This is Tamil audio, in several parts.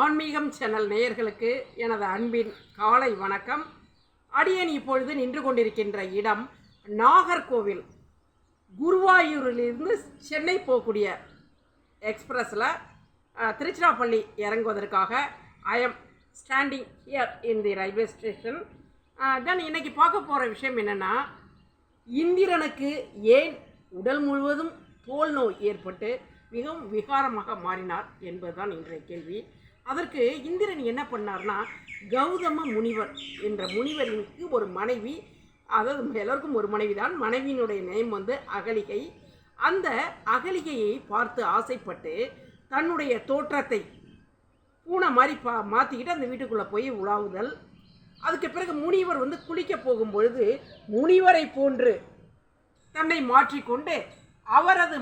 ஆன்மீகம் சேனல் நேயர்களுக்கு எனது அன்பின் காலை வணக்கம். அடியேன் இப்பொழுது நின்று கொண்டிருக்கின்ற இடம் நாகர்கோவில். குருவாயூரிலிருந்து சென்னை போகக்கூடிய எக்ஸ்பிரஸில் திருச்சிராப்பள்ளி இறங்குவதற்காக I am standing here in the railway station. Then இன்றைக்கி பார்க்க போகிற விஷயம் என்னென்னா, இந்திரனுக்கு ஏன் உடல் முழுவதும் தோல் நோய் ஏற்பட்டு மிகவும் விகாரமாக மாறினார் என்பதுதான் இன்றைய கேள்வி. அதற்கு இந்திரன் என்ன பண்ணார்னா, கௌதம முனிவர் என்ற முனிவருக்கு ஒரு மனைவி, அதாவது எல்லோருக்கும் ஒரு மனைவி தான். மனைவியினுடைய நேம் அகலிகை. அந்த அகலிகையை பார்த்து ஆசைப்பட்டு தன்னுடைய தோற்றத்தை பூனை மாதிரி மாற்றிக்கிட்டு அந்த வீட்டுக்குள்ளே போய் உலாவுதல். அதுக்கு பிறகு முனிவர் குளிக்க போகும்பொழுது முனிவரை போன்று தன்னை மாற்றிக்கொண்டு அவரது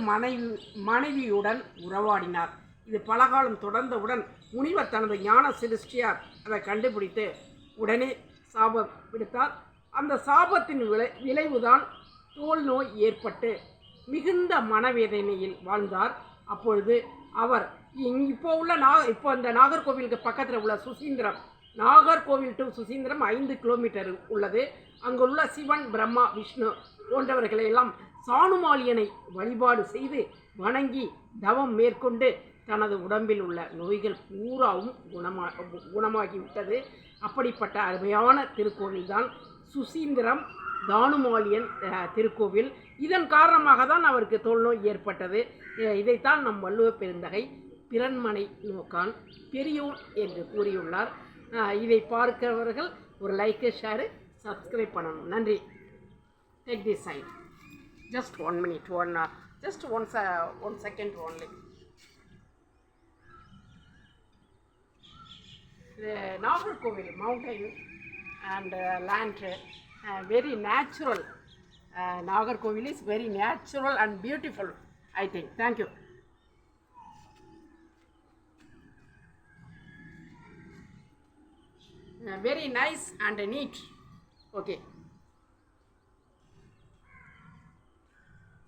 மனைவியுடன் உறவாடினார். இது பலகாலம் தொடர்ந்தவுடன் முனிவர் தனது ஞான சிருஷ்டியார் அதை கண்டுபிடித்து உடனே சாபம் விடுத்தார். அந்த சாபத்தின் விளைவுதான் தோல் நோய் ஏற்பட்டு மிகுந்த மனவேதனையில் வாழ்ந்தார். அப்பொழுது அவர் இப்போ இந்த நாகர்கோவிலுக்கு பக்கத்தில் உள்ள சுசீந்திரம், நாகர்கோவில் டு சுசீந்திரம் 5 கிலோமீட்டர் உள்ளது. அங்குள்ள சிவன், பிரம்மா, விஷ்ணு போன்றவர்களையெல்லாம் சாணுமாலியனை வழிபாடு செய்து வணங்கி தவம் மேற்கொண்டு தனது உடம்பில் உள்ள நோய்கள் பூராவும் குணமாகிவிட்டது. அப்படிப்பட்ட அருமையான திருக்கோவில் தான் சுசீந்திரம் தானுமாலியன் திருக்கோவில். இதன் காரணமாக தான் அவருக்கு தோல்நோய் ஏற்பட்டது. இதைத்தான் நம் வள்ளுவ பெருந்தகை பிறன்மனை நோக்கான் பெரியோன் என்று கூறியுள்ளார். இதை பார்க்கிறவர்கள் ஒரு லைக்கு, ஷேரு, சப்ஸ்கிரைப் பண்ணணும். நன்றி. Take this side. Just 1 minute, just one second only. The Nagarkovil mountain and land, very natural. Nagarkovil is very natural and beautiful, I think. Thank you. Very nice and neat. Okay.